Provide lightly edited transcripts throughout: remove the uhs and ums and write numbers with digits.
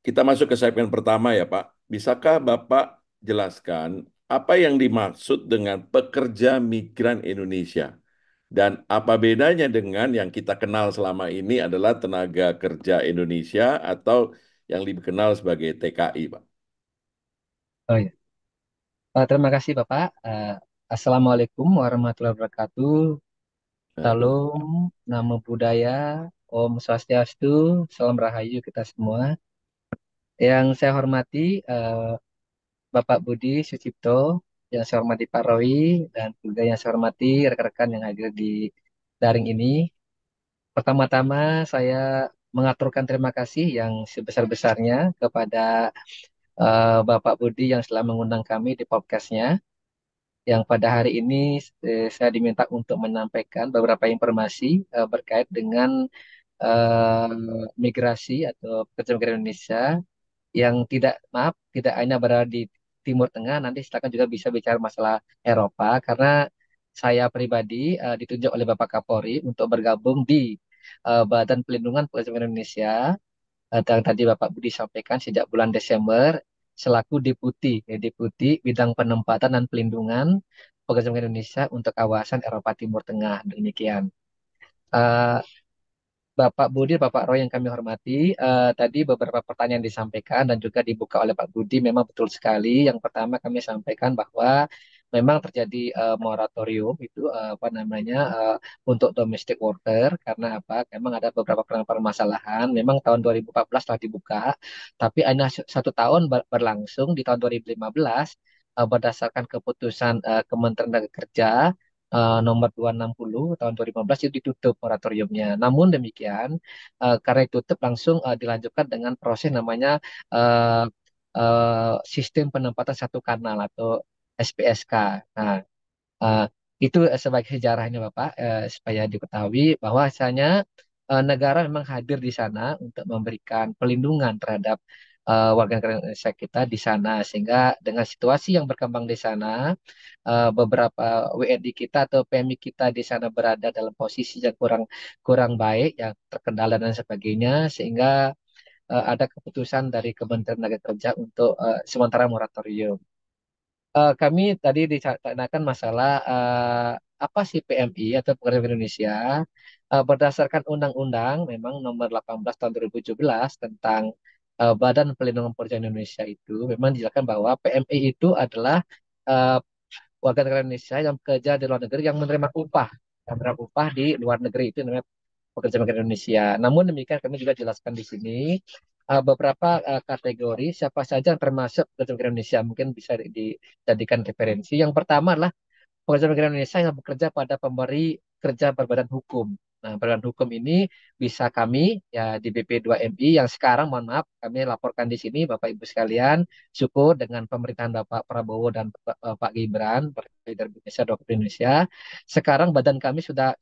Kita masuk ke segmen pertama ya, Pak. Bisakah Bapak jelaskan apa yang dimaksud dengan pekerja migran Indonesia? Dan apa bedanya dengan yang kita kenal selama ini adalah tenaga kerja Indonesia atau yang dikenal sebagai TKI, Pak? Oh ya, terima kasih Bapak. Assalamualaikum warahmatullahi wabarakatuh. Salam, namo buddhaya, Om Swastiastu, salam rahayu kita semua. Yang saya hormati Bapak Budi Sucipto, yang saya hormati Pak Roy, dan juga yang saya hormati rekan-rekan yang hadir di daring ini. Pertama-tama saya mengaturkan terima kasih yang sebesar-besarnya kepada Bapak Budi yang telah mengundang kami di podcastnya. Yang pada hari ini saya diminta untuk menyampaikan beberapa informasi berkait dengan eh, migrasi atau pekerja migran Indonesia yang tidak hanya berada di Timur Tengah, nanti silakan juga bisa bicara masalah Eropa karena saya pribadi ditunjuk oleh Bapak Kapolri untuk bergabung di Badan Pelindungan Pekerja Migran Indonesia yang tadi Bapak Budi sampaikan sejak bulan Desember selaku Deputi Bidang Penempatan dan Pelindungan Pekerja Migran Indonesia untuk kawasan Eropa Timur Tengah. Demikian. Eh, Bapak Budi, Bapak Roy yang kami hormati, tadi beberapa pertanyaan disampaikan dan juga dibuka oleh Pak Budi memang betul sekali. Yang pertama kami sampaikan bahwa memang terjadi moratorium itu apa namanya untuk domestic worker karena apa? Memang ada beberapa permasalahan. Memang tahun 2014 telah dibuka, tapi hanya satu tahun berlangsung di tahun 2015 berdasarkan keputusan Kementerian Tenaga Kerja nomor 260 tahun 2015 itu ditutup moratoriumnya. Namun demikian, karena ditutup langsung dilanjutkan dengan proses namanya eh, sistem penempatan satu kanal atau SPSK. Nah, Eh, itu sebagai sejarahnya Bapak, supaya diketahui bahwa bahwasanya negara memang hadir di sana untuk memberikan pelindungan terhadap warga negara Indonesia kita di sana, sehingga dengan situasi yang berkembang di sana, beberapa WNI kita atau PMI kita di sana berada dalam posisi yang kurang kurang baik, yang terkendala dan sebagainya, sehingga ada keputusan dari Kementerian Tenaga Kerja untuk sementara moratorium. Kami tadi ditanyakan masalah apa sih PMI atau Pekerja Migran Indonesia. Berdasarkan Undang-Undang memang nomor 18 tahun 2017 tentang Badan Pelindungan Pekerja Indonesia itu memang dijelaskan bahwa PMI itu adalah eh, warga negara Indonesia yang bekerja di luar negeri yang menerima upah di luar negeri itu namanya pekerja migran Indonesia. Namun demikian kami juga jelaskan di sini beberapa kategori siapa saja yang termasuk pekerja migran Indonesia mungkin bisa dijadikan referensi. Yang pertama adalah pekerja migran Indonesia yang bekerja pada pemberi kerja berbadan hukum. Nah, berbadan hukum ini bisa kami ya di BP2MI yang sekarang mohon maaf kami laporkan di sini Bapak Ibu sekalian, syukur dengan pemerintahan Bapak Prabowo dan Pak Gibran Presiden Indonesia Dokter Indonesia, sekarang badan kami sudah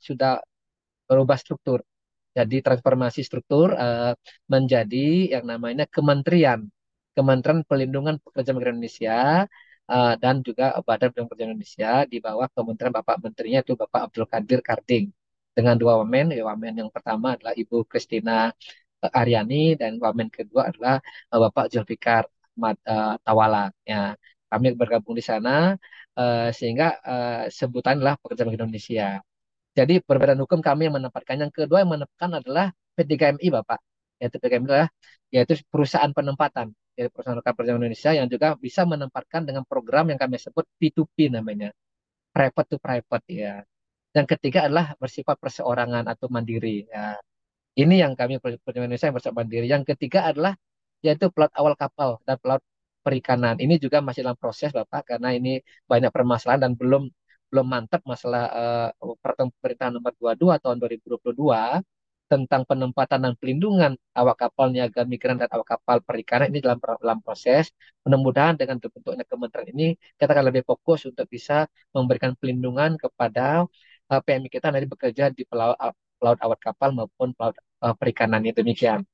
berubah struktur. Jadi transformasi struktur menjadi yang namanya Kementerian Pelindungan Pekerja Migran Indonesia dan juga Badan Pelindungan Pekerja Indonesia di bawah Kementerian Bapak Menterinya itu Bapak Abdul Qadir Karding dengan dua wamen. Ya, wamen yang pertama adalah Ibu Christina Aryani dan wamen kedua adalah Bapak Zulfikar Ahmad Tawala. Ya, kami bergabung di sana sehingga sebutan adalah Pekerja Migran Indonesia. Jadi perbedaan hukum kami yang menempatkan. Yang kedua yang menempatkan adalah P3MI Bapak. Yaitu P3MI adalah yaitu perusahaan penempatan. Yaitu perusahaan perjalanan Indonesia yang juga bisa menempatkan dengan program yang kami sebut P2P namanya. Private to private ya. Yang ketiga adalah bersifat perseorangan atau mandiri. Ya. Ini yang kami perjalanan Indonesia yang bersifat mandiri. Yang ketiga adalah yaitu pelaut awal kapal dan pelaut perikanan. Ini juga masih dalam proses Bapak karena ini banyak permasalahan dan belum belum mantap masalah peraturan pemerintah nomor 22 tahun 2022 tentang penempatan dan pelindungan awak kapal niaga migran dan awak kapal perikanan ini dalam proses. Mudah-mudahan dengan terbentuknya kementerian ini kita akan lebih fokus untuk bisa memberikan pelindungan kepada PMI kita nanti bekerja di pelaut awak kapal maupun pelaut perikanan itu demikian.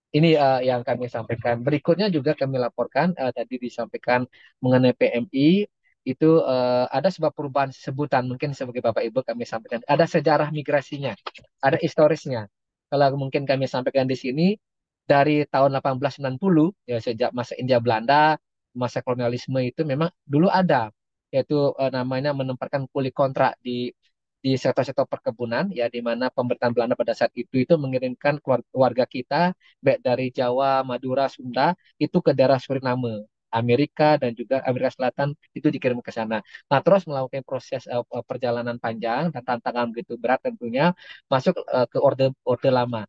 Ini yang kami sampaikan. Berikutnya juga kami laporkan tadi disampaikan mengenai PMI itu ada sebab perubahan sebutan mungkin sebagai Bapak Ibu kami sampaikan ada sejarah migrasinya, ada historisnya. Kalau mungkin kami sampaikan di sini dari tahun 1890 ya sejak masa India Belanda, masa kolonialisme itu memang dulu ada yaitu namanya menempatkan kuli kontrak di sektor-sektor perkebunan ya di mana pemerintahan Belanda pada saat itu mengirimkan warga kita baik dari Jawa, Madura, Sunda itu ke daerah Suriname. Amerika dan juga Amerika Selatan itu dikirim ke sana. Nah, terus melakukan proses perjalanan panjang dan tantangan begitu berat tentunya masuk ke Orde Lama.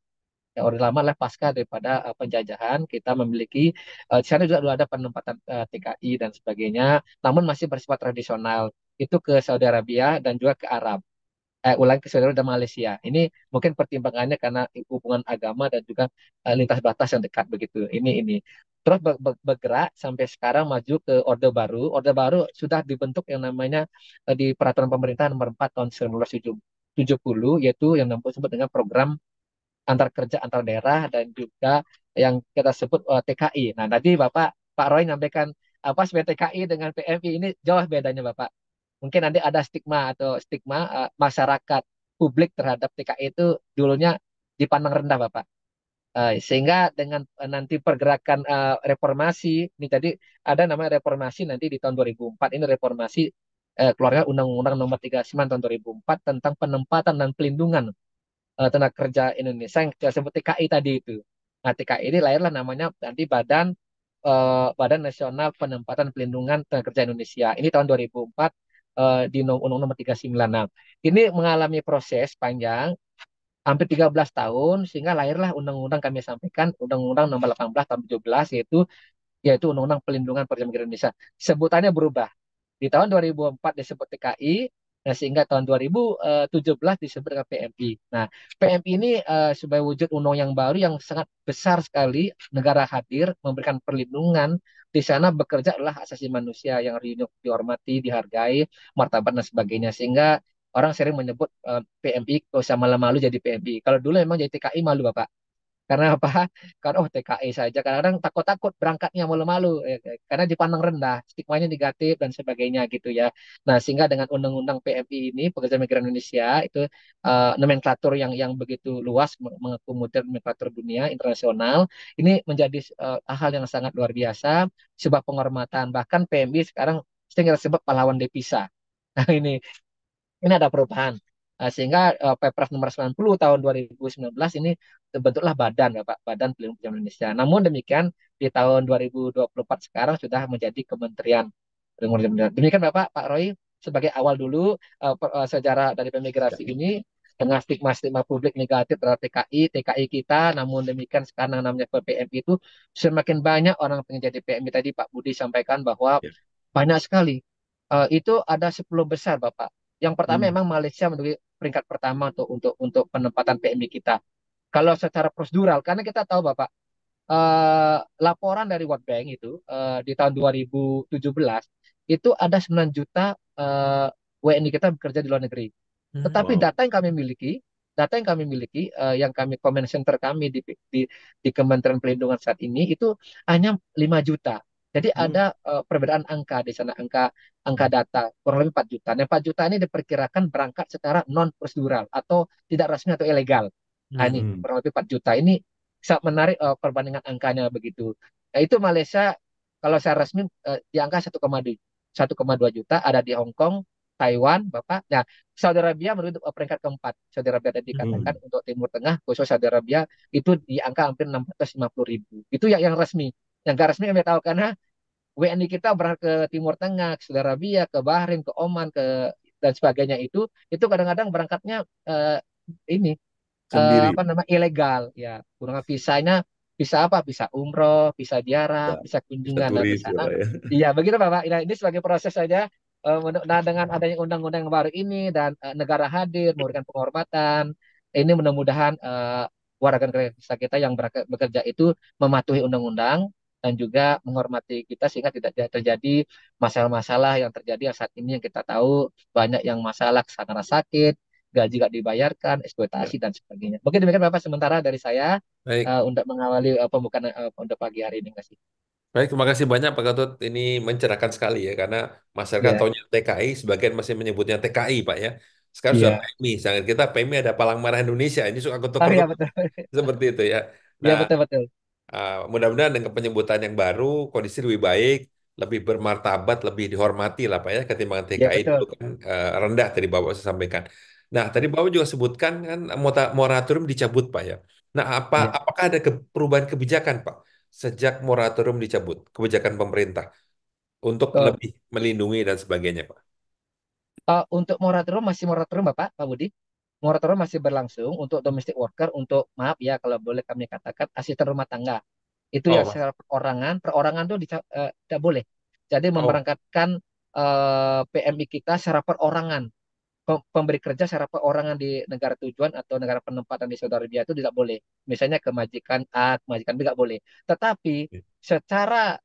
Ya, Orde Lama adalah pasca daripada penjajahan. Kita memiliki di sana juga dulu ada penempatan TKI dan sebagainya, namun masih bersifat tradisional. Itu ke Saudi Arabia dan juga ke Arab. Ulang ke Saudi Arabia dan Malaysia. Ini mungkin pertimbangannya karena hubungan agama dan juga lintas batas yang dekat begitu. Ini. Terus bergerak sampai sekarang maju ke Orde Baru. Orde Baru sudah dibentuk yang namanya di Peraturan Pemerintah Nomor 4 tahun 1970, yaitu yang disebut dengan program antar kerja antar daerah dan juga yang kita sebut TKI. Nah, tadi Pak Roy nyampaikan apa sebenarnya TKI dengan PMI ini jauh bedanya Bapak. Mungkin nanti ada stigma masyarakat publik terhadap TKI itu dulunya dipandang rendah Bapak. Sehingga dengan nanti pergerakan reformasi ini tadi ada namanya reformasi nanti di tahun 2004 ini reformasi keluarnya Undang-Undang Nomor 39 tahun 2004 tentang penempatan dan pelindungan tenaga kerja Indonesia yang kita sebut TKI tadi itu. Nah, TKI ini lahirlah namanya nanti Badan Nasional Penempatan Pelindungan Tenaga Kerja Indonesia. Ini tahun 2004 di Undang-Undang Nomor 39. Nah, ini mengalami proses panjang hampir 13 tahun sehingga lahirlah undang-undang kami sampaikan Undang-Undang Nomor 18 tahun 17 yaitu Undang-Undang Pelindungan Pekerja Migran Indonesia. Sebutannya berubah. Di tahun 2004 disebut TKI, nah sehingga tahun 2017 disebut dengan PMI. Nah, PMI ini sebagai wujud undang yang baru yang sangat besar sekali, negara hadir memberikan perlindungan. Di sana bekerja adalah asasi manusia yang harus dihormati, dihargai, martabat dan sebagainya. Sehingga orang sering menyebut PMI, kalau usah malu-malu jadi PMI. Kalau dulu memang jadi TKI malu Bapak. Karena apa? Karena oh TKI saja. Kadang-kadang takut-takut berangkatnya malu-malu karena dipandang rendah, stigmanya negatif dan sebagainya gitu ya. Nah, sehingga dengan undang-undang PMI ini pekerja migran Indonesia itu nomenklatur yang begitu luas mengakomodir nomenklatur dunia internasional ini menjadi hal yang sangat luar biasa, sebuah penghormatan. Bahkan PMI sekarang sering kita sebut pahlawan devisa. Nah, ini ada perubahan. Sehingga Perpres nomor 90 tahun 2019 ini terbentuklah badan Bapak, Badan Pelindung Pekerja Indonesia. Namun demikian di tahun 2024 sekarang sudah menjadi Kementerian Pelindung Pekerja Indonesia. Demikian Bapak, Pak Roy sebagai awal dulu sejarah dari Ya, pemigrasi ini dengan stigma-stigma publik negatif terhadap TKI kita, namun demikian sekarang namanya PMI itu semakin banyak orang pengen jadi PMI tadi Pak Budi sampaikan bahwa ya. banyak sekali. Itu ada 10 besar, Bapak. Yang pertama Hmm. memang Malaysia menduduki peringkat pertama untuk penempatan PMI kita. Kalau secara prosedural, karena kita tahu, Bapak, laporan dari World Bank itu di tahun 2017 itu ada 9 juta WNI kita bekerja di luar negeri. Tetapi Wow. data yang kami miliki, yang kami comment center kami di Kementerian Pelindungan saat ini itu hanya 5 juta. Jadi Hmm. ada perbedaan angka di sana, angka data kurang lebih 4 juta. Nah, 4 juta ini diperkirakan berangkat secara non prosedural atau tidak resmi atau ilegal. Nah, ini Hmm. kurang lebih 4 juta. Ini sangat menarik perbandingan angkanya begitu. Nah, itu Malaysia kalau saya resmi di angka 1,2 juta, ada di Hong Kong, Taiwan, Bapak. Nah, Saudi Arabia menurut peringkat keempat. Saudi Arabia tadi Hmm. dikatakan untuk Timur Tengah, khusus Saudi Arabia itu di angka hampir 650.000. Itu yang resmi. Yang gak resmi kami tahu karena WNI kita berangkat ke Timur Tengah, ke Saudi Arabia, ke Bahrain, ke Oman, dan sebagainya itu kadang-kadang berangkatnya ini Sendiri. apa namanya ilegal ya. Kurang visanya bisa apa? Bisa umroh, bisa ziarah, Ya, bisa bisa kunjungan dan di turis sana. gitu ya. Iya, begitu Bapak. Nah, ini sebagai proses saja. Nah, dengan adanya undang-undang yang baru ini dan negara hadir memberikan penghormatan, ini mudah-mudahan warga negara kita yang bekerja itu mematuhi undang-undang dan juga menghormati kita sehingga tidak terjadi masalah-masalah yang terjadi saat ini yang kita tahu banyak yang masalah karena sakit, gaji gak dibayarkan, eksploitasi Ya. dan sebagainya. Mungkin demikian Bapak sementara dari saya Baik. untuk mengawali pembukaan untuk pagi hari ini kasih. Baik, terima kasih banyak Pak Gatot. Ini mencerahkan sekali ya, karena masyarakat Ya, taunya TKI, sebagian masih menyebutnya TKI Pak ya. Sekarang sudah iya. PMI, sangat kita PMI ada Palang Merah Indonesia, ini suka Oh iya ketuk-ketuk betul. seperti itu ya. Iya Nah, betul betul. Mudah-mudahan dengan penyebutan yang baru, kondisi lebih baik, lebih bermartabat, lebih dihormati lah Pak ya, ketimbang Ya TKI dulu betul. kan rendah tadi Bapak saya sampaikan. Nah, tadi Bapak juga sebutkan kan moratorium dicabut Pak ya. Nah, Ya. apakah ada perubahan kebijakan Pak sejak moratorium dicabut, kebijakan pemerintah untuk Oh, lebih melindungi dan sebagainya Pak? untuk moratorium masih moratorium Bapak, Pak Budi. Moratorium masih berlangsung untuk domestic worker, untuk maaf ya kalau boleh kami katakan asisten rumah tangga. Itu Oh, ya Mas. secara perorangan, perorangan tuh tidak boleh. Jadi Oh, memberangkatkan PMI kita secara perorangan. Pemberi kerja secara perorangan di negara tujuan atau negara penempatan di Saudi Arabia itu tidak boleh. Misalnya ke majikan A, ke majikan B tidak boleh. Tetapi secara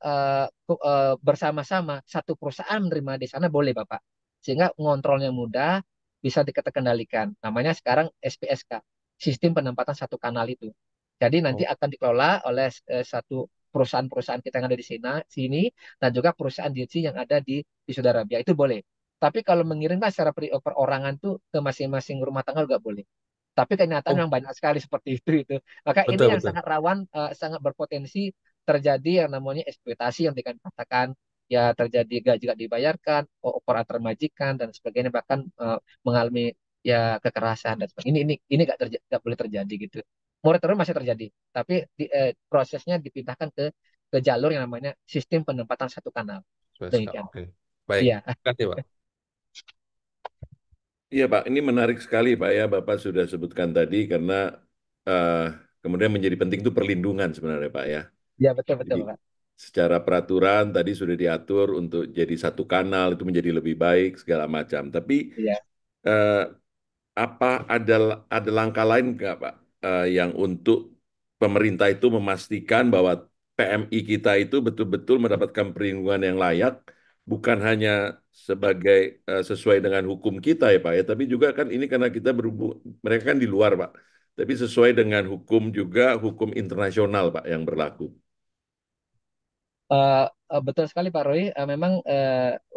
bersama-sama satu perusahaan menerima di sana boleh Bapak. Sehingga ngontrolnya mudah, bisa dikendalikan. Namanya sekarang SPSK, Sistem Penempatan Satu Kanal itu. Jadi nanti oh, akan dikelola oleh satu perusahaan-perusahaan kita yang ada di sini dan juga perusahaan JC yang ada di Saudi Arabia itu boleh. Tapi kalau mengirimkan secara perorangan tuh ke masing-masing rumah tangga juga boleh. Tapi kenyataan oh, memang banyak sekali seperti itu. Maka ini betul yang betul. sangat rawan, sangat berpotensi terjadi yang namanya eksploitasi yang dikatakan ya terjadi gaji tidak dibayarkan, operator majikan dan sebagainya bahkan mengalami ya kekerasan dan sebagainya. Ini nggak boleh terjadi gitu. Moratorium masih terjadi, tapi prosesnya dipindahkan ke jalur yang namanya sistem penempatan satu kanal. Demikian. Oke. Baik. Iya, Terima kasih Pak. Iya Pak, ini menarik sekali Pak ya, Bapak sudah sebutkan tadi karena eh, kemudian menjadi penting itu perlindungan sebenarnya Pak ya. iya betul betul Jadi Pak. secara peraturan tadi sudah diatur untuk jadi satu kanal itu menjadi lebih baik segala macam. Tapi Iya. eh, apa ada langkah lain nggak Pak yang untuk pemerintah itu memastikan bahwa PMI kita itu betul-betul mendapatkan perlindungan yang layak, bukan hanya sebagai sesuai dengan hukum kita ya Pak ya, tapi juga kan ini karena kita berhubung mereka kan di luar Pak, tapi sesuai dengan hukum juga hukum internasional Pak yang berlaku. Eh, betul sekali Pak Roy. Memang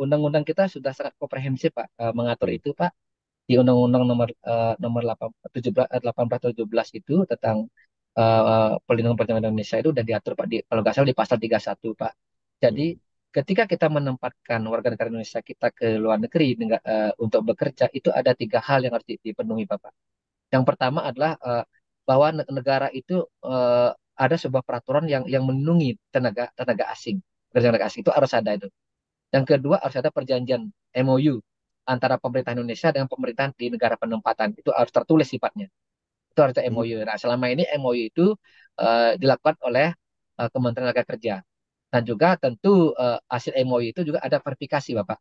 undang-undang kita sudah sangat komprehensif Pak mengatur Hmm. itu Pak. Di Undang-Undang nomor 1817 itu tentang perlindungan perjalanan Indonesia itu sudah diatur Pak kalau nggak salah di pasal 31 Pak. Jadi Hmm. ketika kita menempatkan warga negara Indonesia kita ke luar negeri untuk bekerja itu ada tiga hal yang harus dipenuhi Bapak. Yang pertama adalah bahwa negara itu ada sebuah peraturan yang melindungi tenaga tenaga asing. Tenaga asing itu harus ada itu. Yang kedua harus ada perjanjian MOU antara pemerintah Indonesia dengan pemerintahan di negara penempatan. Itu harus tertulis sifatnya. Itu harus ada Hmm. MOU. Nah, selama ini MOU itu dilakukan oleh Kementerian Tenaga Kerja. Dan juga tentu hasil MOU itu juga ada verifikasi, Bapak.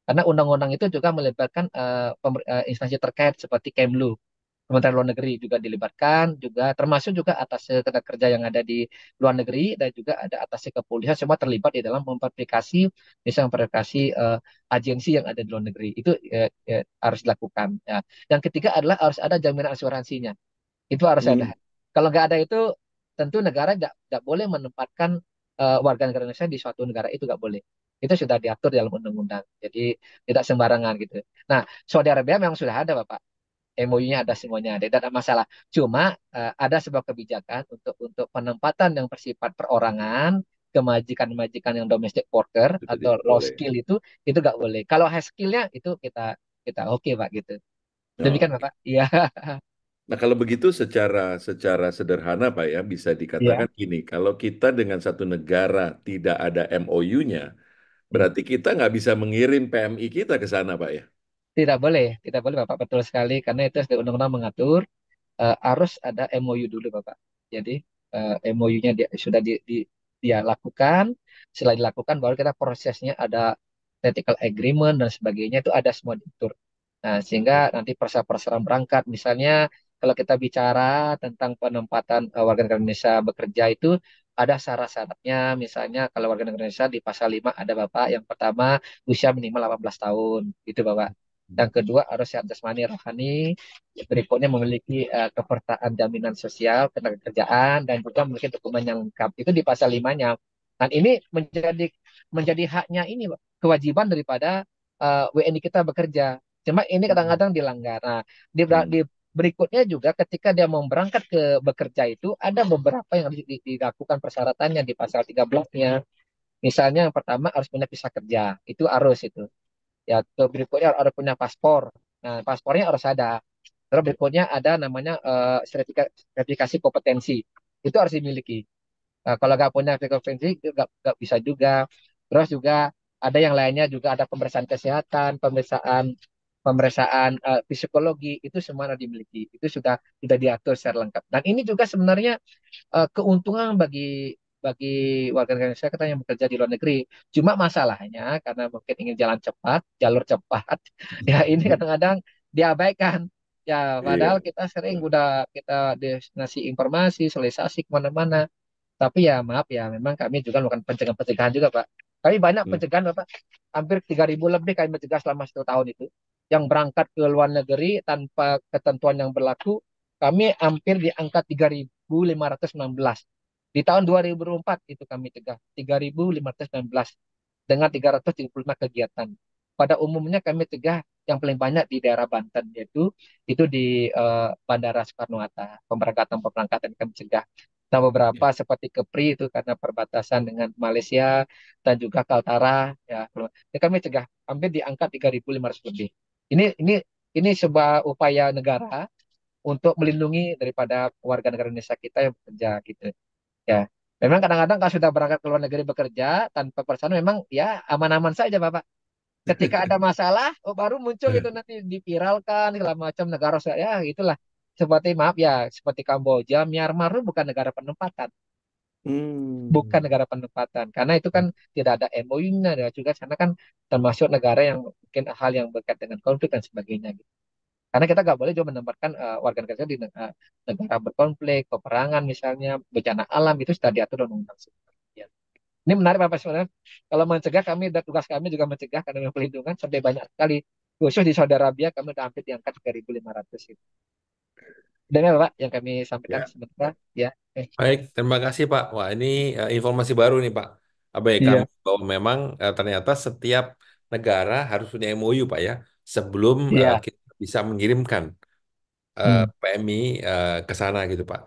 Karena undang-undang itu juga melibatkan instansi terkait seperti Kemlu, Kementerian Luar Negeri juga dilibatkan, juga termasuk juga atas tenaga kerja yang ada di luar negeri dan juga ada atas kepolisian semua terlibat di dalam memverifikasi, bisa memverifikasi agensi yang ada di luar negeri itu harus dilakukan. Ya. Yang ketiga adalah harus ada jaminan asuransinya, itu harus ada. Hmm. Kalau nggak ada itu, tentu negara nggak boleh menempatkan warga negara Indonesia di suatu negara itu nggak boleh. Itu sudah diatur dalam undang-undang. Jadi tidak sembarangan gitu. Nah, Saudi Arabia memang sudah ada, Bapak. MOU-nya ada semuanya ada, tidak ada masalah. Cuma ada sebuah kebijakan untuk penempatan yang bersifat perorangan, kemajikan-majikan yang domestic worker Itu atau tidak low boleh. skill itu nggak boleh. Kalau high skill-nya itu kita kita oke Pak gitu. Demikian Oh. Bapak. Iya. Nah, kalau begitu secara sederhana Pak ya bisa Iya. dikatakan gini, kalau kita dengan satu negara tidak ada MOU-nya, Hmm. berarti kita nggak bisa mengirim PMI kita ke sana Pak ya. Tidak boleh Bapak betul sekali karena itu sudah undang-undang mengatur harus ada MOU dulu Bapak. Jadi MOU-nya sudah dia lakukan, setelah dilakukan baru kita prosesnya ada technical agreement dan sebagainya itu ada semua diatur. Nah, sehingga nanti persyaratan berangkat misalnya kalau kita bicara tentang penempatan warga negara Indonesia bekerja itu ada syarat-syaratnya misalnya kalau warga negara Indonesia di pasal 5 ada Bapak yang pertama usia minimal 18 tahun itu Bapak. Yang kedua harus sehat jasmani rohani, berikutnya memiliki kepesertaan jaminan sosial ketenagakerjaan dan juga memiliki dokumen yang lengkap. Itu di pasal 5-nya. Dan ini menjadi haknya ini Pak, kewajiban daripada WNI kita bekerja. Cuma ini Hmm. kadang-kadang dilanggar. Nah, di, Hmm. berikutnya juga ketika dia mau berangkat ke bekerja itu ada beberapa yang harus dilakukan persyaratannya di pasal 13-nya. Misalnya yang pertama harus punya visa kerja, itu harus itu. Ya, berikutnya harus punya paspor. Nah, paspornya harus ada. Terus berikutnya ada namanya sertifikasi kompetensi. Itu harus dimiliki. Nah, kalau nggak punya frekuensi nggak bisa juga. Terus juga ada yang lainnya juga ada pemeriksaan kesehatan, pemeriksaan psikologi itu semua harus dimiliki. Itu sudah diatur secara lengkap. Dan ini juga sebenarnya keuntungan bagi bagi warga negara Indonesia kita yang bekerja di luar negeri. Cuma masalahnya karena mungkin ingin jalan cepat, jalur cepat, ya ini kadang-kadang diabaikan. Ya, padahal Iya. kita sering udah kita ngasih informasi, sosialisasi kemana-mana. Tapi ya maaf ya, memang kami juga melakukan pencegahan-pencegahan juga, Pak. Kami banyak Hmm. pencegahan, Bapak. Hampir 3.000 lebih kami mencegah selama 1 tahun itu. Yang berangkat ke luar negeri tanpa ketentuan yang berlaku, kami hampir di angka 3.519. Di tahun 2004 itu kami cegah 3.519 dengan 375 kegiatan. Pada umumnya kami cegah yang paling banyak di daerah Banten, yaitu itu di Bandara Soekarno-Hatta, pemberangkatan kami cegah. Nah, beberapa seperti Kepri itu karena perbatasan dengan Malaysia dan juga Kaltara ya, ya kami cegah hampir di angka 3.500 lebih. Ini sebuah upaya negara untuk melindungi daripada warga negara Indonesia kita yang bekerja gitu. Ya, memang kadang-kadang kalau sudah berangkat ke luar negeri bekerja tanpa persyaratan memang ya aman-aman saja, Bapak. Ketika ada masalah, oh baru muncul itu nanti dipiralkan segala macam negara saya, ya itulah. Seperti maaf ya, seperti Kamboja, Myanmar itu bukan negara penempatan, bukan Hmm. negara penempatan, karena itu kan tidak ada MOU-nya, dan juga sana kan termasuk negara yang mungkin hal yang berkaitan dengan konflik dan sebagainya. Gitu. Karena kita nggak boleh juga menempatkan warga negara di negara berkonflik, peperangan misalnya, bencana alam itu sudah diatur dalam undang-undang. Ya. Ini menarik Bapak sebenarnya. Kalau mencegah kami dan tugas kami juga mencegah karena memang pelindungan sampai banyak sekali. Khusus di Saudi Arabia kami sudah hampir di angka 3.500 itu. Demikian Bapak yang kami sampaikan Ya. sementara. Ya. Baik, terima kasih Pak. Wah, ini informasi baru nih Pak. Baik, kami Iya. bahwa memang ternyata setiap negara harus punya MOU Pak ya, sebelum Iya. kita bisa mengirimkan Hmm. PMI ke sana gitu Pak.